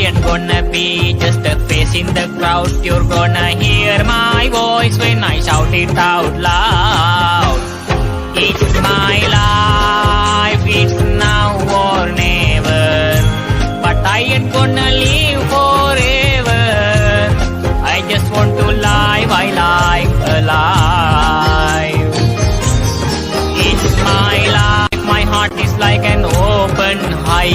ain't gonna be just a face in the crowd. You're gonna hear my voice when I shout it out loud. It's my life, it's now or never. But I ain't gonna live forever. I just want to live, I like alive. It's my life, my heart is like an open highway.